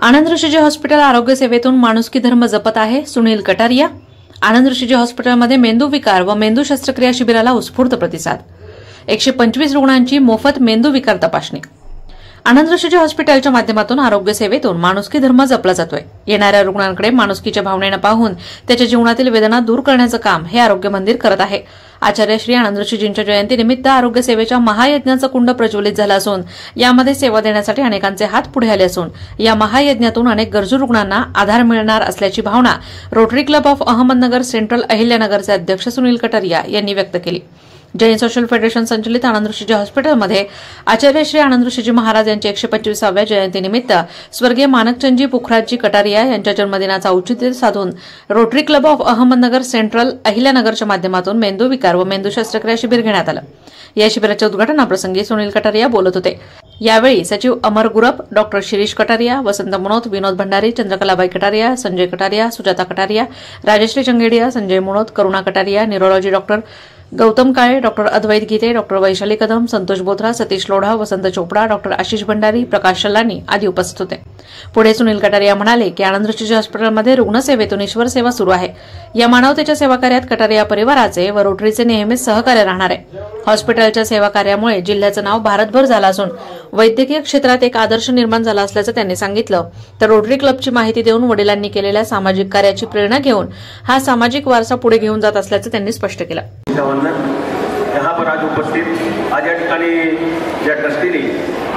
आनंद Rishiji hospital आरोग्य सेवेतून माणुसकी धर्म जपत आहे. सुनील कटारिया. आनंद ऋषीजी हॉस्पिटलमध्ये मेंदू विकार व मेंदू शस्त्रक्रिया शिबिराला उत्स्फूर्त प्रतिसाद. 125 रुग्णांची मोफत मेंदू विकार तपासणी. आनंद ऋषीजी हॉस्पिटलच्या माध्यमातून आरोग्य सेवेतून माणुसकी धर्म जपला जातोय. येणाऱ्या रुग्णांकडे माणुसकीच्या भावनेने पाहून त्याच्या जीवनातील वेदना दूर करण्याचं काम हे आरोग्य मंदिर करत आहे. आचार्य श्री आनंद ऋषीजींच्या जयंतीनिमित्त आरोग्य सेवेच्या महायज्ञाचं कुंड प्रज्वलित झालं असून यामध्ये सेवा देण्यासाठी अनेकांचे हात पुढे आले असून या महायज्ञातून अनेक गरजू रुग्णांना आधार मिळणार असल्याची भावना Rotary Club of Ahmednagar Central अहिल्यानगरचे अध्यक्ष सुनील कटारिया यांनी व्यक्त केली. जैन सोशल फेडरेशन संचलित आनंद ऋषीजी हॉस्पिटलमध्ये आचार्य श्री आनंद ऋषीजी महाराज यांच्या 125व्या जयंतीनिमित्त स्वर्गीय मानकचंदजी पुखराजजी कटारिया यांच्या जन्मदिनाचा औचित्य साधून Rotary Club of Ahmednagar Central अहिल्यानगरच्या माध्यमातून मेंदू विकार व मेंदू शस्त्रक्रिया शिबिर घेण्यात आलं. या शिबिराच्या उद्घाटनाप्रसंगी सुनील कटारिया बोलत होते. यावेळी सचिव अमर गुरप, डॉक्टर शिरीष कटारिया, वसंत मनोत, विनोद भंडारी, चंद्रकलाबाई कटारिया, संजय कटारिया, सुजाता कटारिया, राजश्री चंगेडिया, संजय मुनोत, करुणा कटारिया, न्यूरोलॉजी डॉक्टर गौतम काळे, डॉक्टर अद्वैत गीते, डॉक्टर वैशाली कदम, संतोष बोथरा, सतीश लोढा, वसंत चोपडा, डॉक्टर आशिष भंडारी, प्रकाश शल्लानी आदी उपस्थित होते. पुढे सुनील कटारिया म्हणाले की आनंद ऋषीजी हॉस्पिटलमध्ये रुग्णसेवेतून ईश्वर सेवा सुरू आहे. या मानवतेच्या सेवा कार्यात कटारिया परिवाराचे व रोटरीचे नेहमीच सहकार्य राहणार आहे. हॉस्पिटलच्या सेवा कार्यामुळे जिल्ह्याचं नाव भारतभर झालं असून वैद्यकीय क्षेत्रात एक आदर्श निर्माण झाला असल्याचं त्यांनी सांगितलं. तर रोटरी क्लबची माहिती देऊन वडिलांनी केलेल्या सामाजिक कार्याची प्रेरणा घेऊन हा सामाजिक वारसा पुढे घेऊन जात असल्याचं त्यांनी स्पष्ट केलं. यहाँ पर आज उपस्थित आज या ठिकाणी ज्या ट्रस्टीने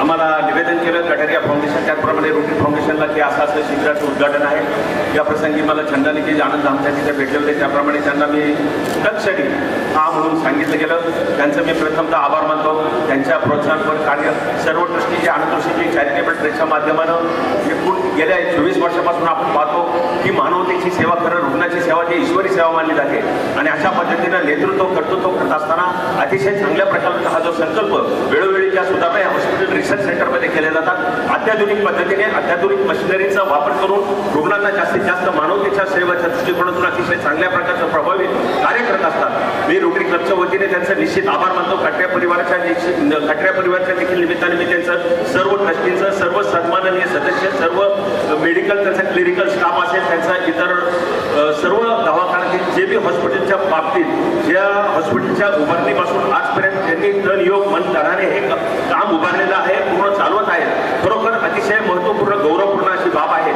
आम्हाला निवेदन केलं कटारिया फाउंडेशन त्याप्रमाणे रोटरी फाउंडेशनला की असं शिबिराचं उद्घाटन आहे. या प्रसंगी मला छंदाने जे आनंद आमच्या तिथे भेटले होते त्याप्रमाणे त्यांना मी तत्क्षणी हा म्हणून सांगितलं गेलं. त्यांचं मी प्रथमतः आभार मानतो. त्यांच्या प्रोत्साहनपर कार्य सर्व ट्रस्टी जे आनंद ऋषीजी चॅरिटेबल ट्रस्टच्या माध्यमानं एकूण गेल्या 24 वर्षापासून आपण पाहतो की मानवतेची सेवा करणं, रुग्णाची सेवा ही ईश्वरी सेवा मानली जाते आणि अशा पद्धतीनं नेतृत्व कर्तृत्व करत असताना अतिशय चांगल्या प्रकारचा हा जो संकल्प वेळोवेळी ज्या सुधारणा या हॉस्पिटल रिसर्च सेंटरमध्ये केल्या जातात अत्याधुनिक पद्धतीने अत्याधुनिक मशिनरीचा वापर करून रुग्णांना जास्तीत जास्त मानवतेच्या सेवेच्या दृष्टिकोनातून अतिशय चांगल्या प्रकारचं प्रभावी कार्य करत असतात. मी रोटरी क्लबच्या वतीने त्यांचं निश्चित आभार मानतो. खटऱ्या परिवाराच्या देखील निमित्ताने मी त्यांचं सर्व ट्रस्टींचं सर्व सन्माननीय सदस्य सर्व मेडिकल त्यांचा क्लिनिकल स्टाफ असेल त्यांचा इतर सर्व दवाखान्यातील जे बी हॉस्पिटलच्या बाबतीत ज्या हॉस्पिटलच्या उभारणीपासून आजपर्यंत त्यांनी तन योग मन धनाने हे काम उभारलेलं आहे पूर्ण चालवत आहे. खरोखर अतिशय महत्त्वपूर्ण गौरवपूर्ण अशी बाब आहे.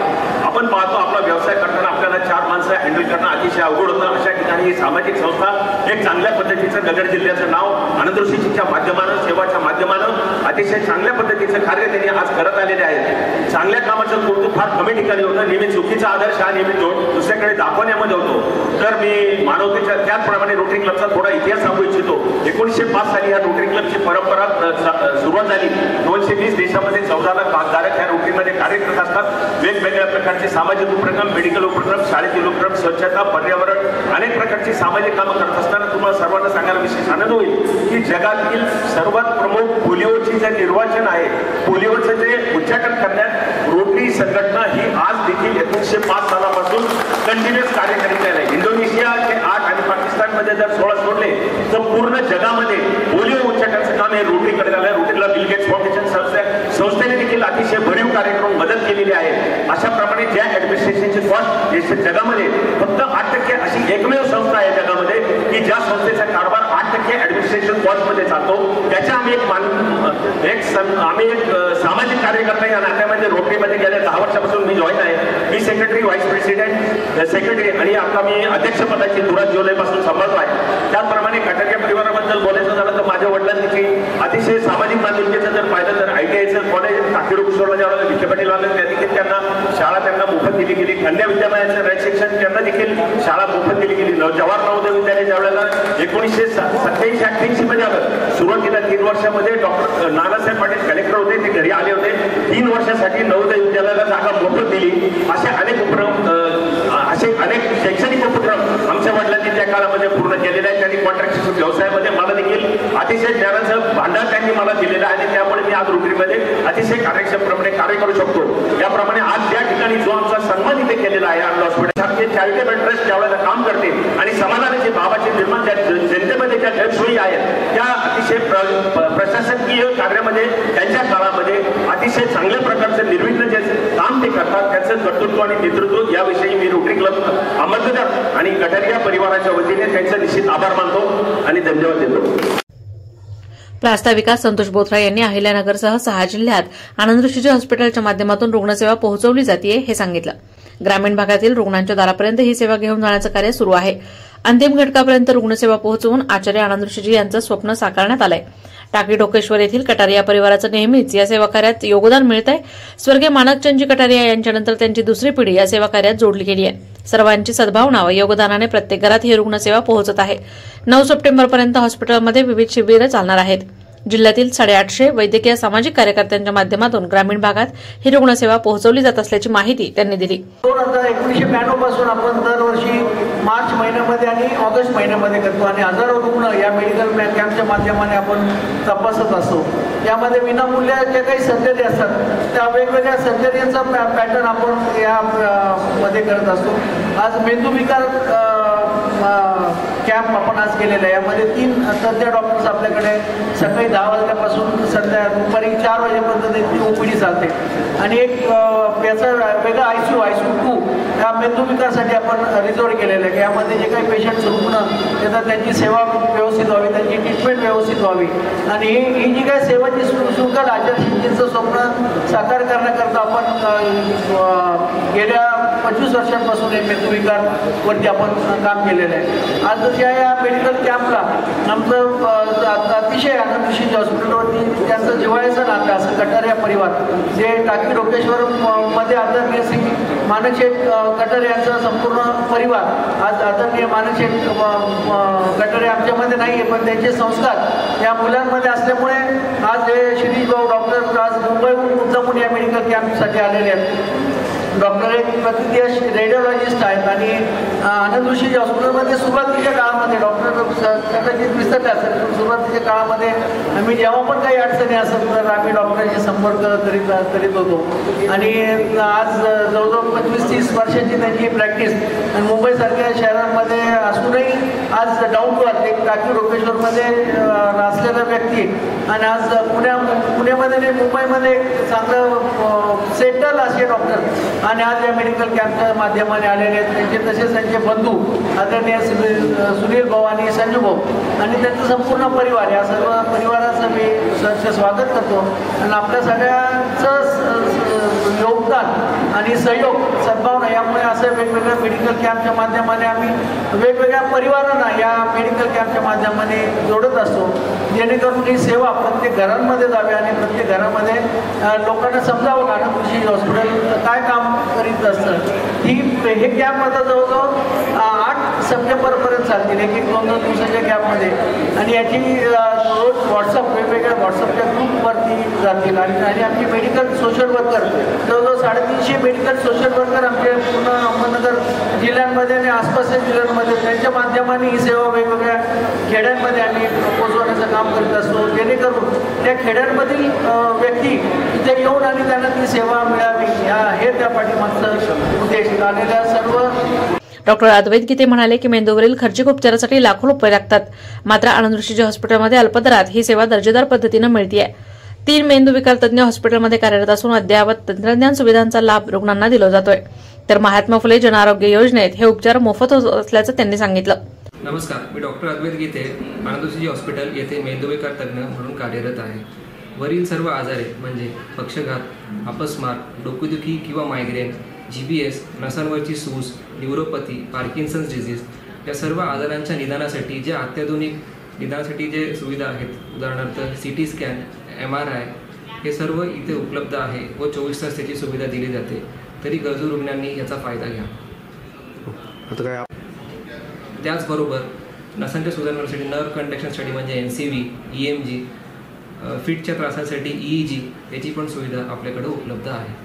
आपण पाहतो आपला व्यवसाय करताना आपल्याला 4 माणसं हँडल करणं अतिशय अवघड होतं. अशा ठिकाणी ही सामाजिक संस्था एक चांगल्या पद्धतीचं नगर जिल्ह्याचं नाव आनंद ऋषीजीच्या माध्यमानं सेवाच्या माध्यमानं अतिशय चांगल्या पद्धतीचं कार्य त्यांनी आज करत आलेले आहे. चांगल्या कामाचं कौतुक फार कमी ठिकाणी होतं. नेहमी चुकीचा आदर्श हा नेहमी दुसऱ्याकडे दाखवण्यामध्ये होतो. तर मी मानवतेच्या त्याचप्रमाणे रोटरी क्लबचा थोडा इतिहास सांगू इच्छितो. 1905 साली या रोटरी क्लबची परंपरा सुरुवात झाली. 220 देशामध्ये 14 लाख भागधारक या रोटरीमध्ये कार्य करत असतात. वेगवेगळ्या प्रकारचे सामाजिक उपक्रम, मेडिकल उपक्रम, शाळेतील उपक्रम, स्वच्छता, पर्यावरण अनेक प्रकारची सामाजिक कामं करत असताना तुम्हाला सर्वांना सांगायला विशेष आनंद होईल की जगातील सर्वात प्रमुख पोलिओची जे निर्वाचन आहे पोलिओचं जे उच्चाटन करण्यात रोटरी संघटना ही आज देखील 1905 सालापासून कंटिन्युअस कार्य करीत आहे. इंडोनेशियाचे 8 आणि पाकिस्तानमध्ये जर 16 सोडले तर पूर्ण जगामध्ये पोलिओ उच्चाटनाचं काम हे रोटरीकडे झालं. रोटरीला बिल गेट्स फाउंडेशन संस्थेने देखील अतिशय भरीव कार्य करून मदत केलेली आहे. अशा प्रमाणे ज्या ऍडमिनिस्ट्रेशनची कॉस्ट जगामध्ये फक्त 8% अशी एकमेव संस्था आहे जगामध्ये की ज्या संस्थेचा कारभार 8% ऍडमिनिस्ट्रेशन कॉस्टमध्ये चालतो. त्याच्या आम्ही एक सामाजिक कार्यकर्ता या नात्यामध्ये रोटरीमध्ये गेल्या 10 वर्षापासून मी जॉईन आहे. मी सेक्रेटरी, व्हाईस प्रेसिडेंट, सेक्रेटरी आणि आता मी अध्यक्षपदाची सुरुवात जुलैपासून सांभाळतो आहे. त्याचप्रमाणे कटारिया परिवाराबद्दल बोलायचं झालं तर माझ्या वडिलांनी देखील अतिशय सामाजिक बांधिलकीचं जर पाहिलं तर ITIचं कॉलेज काकीडोकेश्वरला ज्यावेळेला विखे पाटील आलं त्या देखील त्यांना शाळा त्यांना मोफत दिली गेली. कन्या विद्यालयाचं रयत शिक्षण त्यांना देखील शाळा मोफत दिली गेली. जवाहर नवोदय विद्यालय ज्यावेळेला 1987-88 मध्ये आलं सुरुवातीला 3 वर्षामध्ये डॉक्टर नानासाहेब पाटील कलेक्टर होते. ते घरी आले होते. 3 वर्षासाठी नवोदय विद्यालयाला जागा मोफत दिली. असे अनेक शैक्षणिक उपक्रम आमच्या वडिलांनी त्या काळामध्ये पूर्ण केलेले आहेत. त्यांनी कॉन्ट्रॅक्ट व्यवसायामध्ये मला देखील अतिशय ज्ञानाचं भांडार त्यांनी मला दिलेलं आहे आणि त्यामुळे मी आज रोटरीमध्ये अतिशय कार्यक्षमपणे कार्य करू शकतो. याप्रमाणे आज त्या ठिकाणी जो आमचा सन्मान इथे केलेला आहे आनंद हॉस्पिटल चॅरिटेबल ट्रस्ट ज्यावेळेला काम करते आणि समाजाचे भावाचे निर्माण ज्या जनतेमध्ये ज्या गैरसोयी आहेत त्या अतिशय प्रशासन प्रशासकीय कार्यामध्ये त्यांच्या काळामध्ये अतिशय चांगल्या प्रकारचं निर्विघ्न जे काम ते करतात त्याचं कर्तृत्व आणि नेतृत्व याविषयी मी रोटरी क्लब अहमदनगर आणि कटारिया परिवाराच्या वतीने त्यांचा निश्चित आभार मानतो आणि धन्यवाद देतो। प्रास्ता विकास संतोष बोथरा यांनी अहिल्यानगरसह 6 जिल्ह्यात आनंदऋषीजी हॉस्पिटलच्या माध्यमातून रुग्णसेवा पोहोचवली जाते हे सांगितलं। ग्रामीण भागातील रुग्णांच्या दारापर्यंत ही सेवा घेऊन जाण्याचं कार्य सुरू आहे। अंतिम घटकापर्यंत रुग्णसेवा पोहोचवून आचार्य आनंदऋषीजी यांचं स्वप्न साकारण्यात आलंय। टाकळी डोकेश्वर येथील कटारिया परिवाराचं नेहमीच या सेवा कार्यात योगदान मिळतंय। स्वर्गीय माणकचंदजी कटारिया यांच्यानंतर त्यांची दुसरी पिढी या सेवा कार्यात जोडली गेली आहे। सर्वांची सद्भावना व योगदानाने प्रत्येक घरात ही रुग्णसेवा पोहोचत आहे। 9 सप्टेंबरपर्यंत हॉस्पिटलमध्ये विविध शिबिरं चालणार आहेत। जिल्ह्यातील 850 वैद्यकीय सामाजिक कार्यकर्त्यांच्या माध्यमातून ग्रामीण भागात ही रुग्णसेवा पोहोचवली जात असल्याची माहिती त्यांनी दिली। 1992 पासून आपण दरवर्षी मार्च महिन्यामध्ये आणि ऑगस्ट महिन्यामध्ये करतो आणि हजारो रुग्ण या मेडिकल कॅम्पच्या माध्यमाने आपण तपासत असतो। यामध्ये विनामूल्य काही सर्जरी असतात त्या वेगवेगळ्या सर्जरीचा पॅटर्न आपण या मध्ये करत असतो। आज मेंदूविकार कॅम्प आपण आज केलेला आहे। यामध्ये 3 तज्ञ डॉक्टर्स आपल्याकडे सकाळी 10 वाजल्यापासून दुपारी 4 वाजेपर्यंत ती ओपीडी चालते आणि एक याचा वेगळा आयसीयू 2 या मेंदूविकारासाठी आपण रिझर्व केलेलं आहे। यामध्ये जे काही पेशंट्स रुग्ण येतात त्यांची सेवा व्यवस्थित व्हावी, त्यांची ट्रीटमेंट व्यवस्थित व्हावी आणि ही जी काही सेवाची शुल्क आचार्यजींचं स्वप्न साकार करण्याकरता आपण गेल्या 25 वर्षांपासून हे मेंदूविकारवरती आपण काम केलेलं आहे। आज या मेडिकल कॅम्पला आमचं अतिशय आनंदऋषीजी हॉस्पिटलवरती त्यांचं जिव्हाळ्याचं नातं असं कटारिया परिवार जे टाकळी डोकेश्वर मध्ये आदरणीय श्री माणकशेठ कटारे यांचा संपूर्ण परिवार आज आदरणीय माणकशेठ कटारे आमच्यामध्ये नाही आहे पण त्यांचे संस्कार या मुलांमध्ये असल्यामुळे आज हे शिरीष भाऊ डॉक्टर आज मुंबईहून मुद्दामून या मेडिकल कॅम्पसाठी आलेले आहेत। डॉक्टर एक प्रतिष्ठित रेडिओलॉजिस्ट आहेत आणि आनंदऋषीजी हॉस्पिटलमध्ये सुरुवातीच्या काळामध्ये डॉक्टर कदाचित विसरले असेल सुरुवातीच्या काळामध्ये आम्ही जेव्हा पण काही अडचणी असत तर आम्ही डॉक्टरांशी संपर्क करीत होतो आणि आज जवळजवळ 25-30 वर्षांची त्यांची प्रॅक्टिस आणि मुंबईसारख्या शहरांमध्ये असूनही आज डाऊन टू अर्थ एक टाकळी डोकेश्वरमध्ये असलेला व्यक्ती आणि आज पुण्यामध्ये नाही मुंबईमध्ये चांगलं सेटल असे डॉक्टर आणि आज या मेडिकल कॅम्पच्या माध्यमाने आलेले आहेत। त्यांचे तसेच त्यांचे बंधू आदरणीय सुनील भाऊ आणि संजू भाऊ आणि त्यांचा संपूर्ण परिवार या सर्व परिवाराचं मी सहर्ष स्वागत करतो आणि आपल्या सगळ्यांचं योगदान आणि सहयोग सद्भावना यामुळे असं वेगवेगळ्या मेडिकल कॅम्पच्या माध्यमाने आम्ही वेगवेगळ्या परिवारांना या मेडिकल कॅम्पच्या माध्यमाने जोडत असतो जेणेकरून ही सेवा प्रत्येक घरांमध्ये जावी आणि प्रत्येक घरामध्ये लोकांना समजावं आनंदऋषीजी हॉस्पिटल काय काम करीत असतं। हे कॅम्प आता जवळजवळ 8 सप्टेंबरपर्यंत चालतील एक 2-2 दिवसाच्या कॅम्पमध्ये आणि याची रोज वेगवेगळ्या व्हॉट्सअपच्या ग्रुपवरती जातील आणि आमची मेडिकल सोशल वर्कर जवळजवळ 350 मेडिकल सोशल वर्कर आमच्या पूर्ण अहमदनगर जिल्ह्यांमध्ये आणि आसपासच्या जिल्ह्यांमध्ये त्यांच्या माध्यमाने ही सेवा वेगवेगळ्या खेड्यांमध्ये आम्ही पोहोचवण्याचं काम करीत असतो जेणेकरून त्या खेड्यांमधील व्यक्ती इथे येऊन आणि त्यांना ती सेवा मिळावी हे त्या पाठीमागचा उद्देश आलेल्या सर्व। डॉक्टर अद्वैत गीते म्हणाले की मेंदूवरील खर्चिक उपचारासाठी लाखो रुपये लागतात मात्र आनंदऋषीजी हॉस्पिटलमध्ये अल्पदरात ही सेवा दर्जेदार पद्धतीने मिळते। 3 मेंदूविकार तज्ञ हॉस्पिटलमध्ये कार्यरत असून अद्ययावत तंत्रज्ञान सुविधांचा लाभ रुग्णांना दिला जातोय तर महात्मा फुले जन आरोग्य योजनेत हे उपचार मोफत होत असल्याचं त्यांनी सांगितलं। नमस्कार, मी डॉक्टर अद्वैत गीते आनंदऋषीजी हॉस्पिटल येथे मेंदूविकार तज्ञ म्हणून कार्यरत आहे। वरील सर्व आजारे म्हणजे पक्षघात, अपस्मार, डोकेदुखी किंवा मायग्रेन, GBS, नसांवरची सूज, न्यूरोपॅथी, पार्किन्सन्स डिझीज या सर्व आजारांच्या निदानासाठी जे अत्याधुनिक निदानासाठी जे सुविधा आहेत उदाहरणार्थ CT स्कॅन, MRI हे सर्व इथे उपलब्ध आहे व 24 तास त्याची सुविधा दिली जाते तरी गरजू रुग्णांनी याचा फायदा घ्या। त्याचबरोबर नसांच्या सुधारण्यासाठी नर्व कंडक्शन स्टडी म्हणजे NCV, EMG, फिटच्या त्रासासाठी EEG याची पण सुविधा आपल्याकडे उपलब्ध आहे।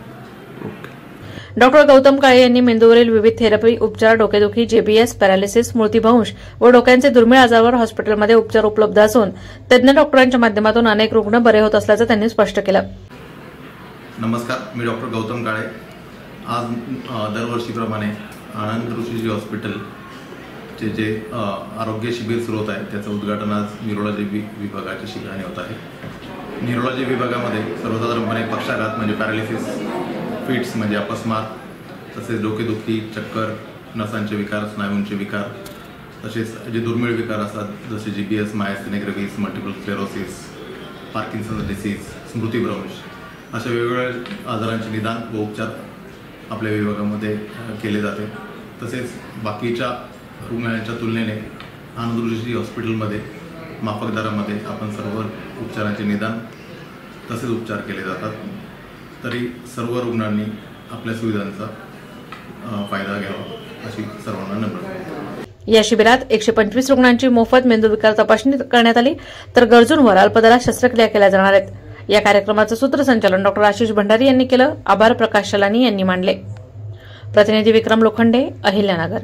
डॉक्टर गौतम काळे यांनी मेंदूवरील विविध थेरपी उपचार, डोकेदुखी, JBS, पॅरालिसिस, मूर्तिभ्रंश व डोक्यांचे दुर्मिळ आजारावर हॉस्पिटलमध्ये उपचार उपलब्ध असून तज्ञ डॉक्टरांच्या माध्यमातून अनेक रुग्ण बरे होत असल्याचं त्यांनी स्पष्ट केलं। नमस्कार, मी डॉक्टर गौतम काळे। आज दरवर्षीप्रमाणे आनंदऋषीजी हॉस्पिटलचे जे आरोग्य शिबिर सुरू होत आहे त्याचं उद्घाटन आज न्यूरोलॉजी विभागाच्या शिबिराने होत आहे। न्यूरोलॉजी विभागामध्ये सर्वसाधारणपणे पक्षाघात म्हणजे पॅरालिसिस, फिट्स म्हणजे अपस्मार, तसेच डोकेदुखी, चक्कर, नसांचे विकार, स्नायूंचे विकार, तसेच जे दुर्मिळ विकार असतात जसे GBS, myasthenia gravis, multiple sclerosis, Parkinson disease, स्मृतिभ्रंश अशा वेगवेगळ्या आजारांचे निदान व उपचार आपल्या विभागामध्ये केले जाते। तसेच बाकीच्या रुग्णालयांच्या तुलनेने आनंद ऋषी हॉस्पिटलमध्ये माफक दरामध्ये आपण सर्व उपचारांचे निदान तसेच उपचार केले जातात। तरी सर्व रुग्णांनी आपल्या सुविधांचा फायदा घ्यावा अशी सर्वांना नम्र। या शिबिरात 125 रुग्णांची मोफत मेंदूविकार तपासणी करण्यात आली, तर गरजूंवर अल्पदरात शस्त्रक्रिया केल्या जाणार आहेत। या कार्यक्रमाचं सूत्रसंचालन डॉ. आशिष भंडारी यांनी केलं। आभार प्रकाश शलानी यांनी मांडले। प्रतिनिधी विक्रम लोखंडे, अहिल्यानगर।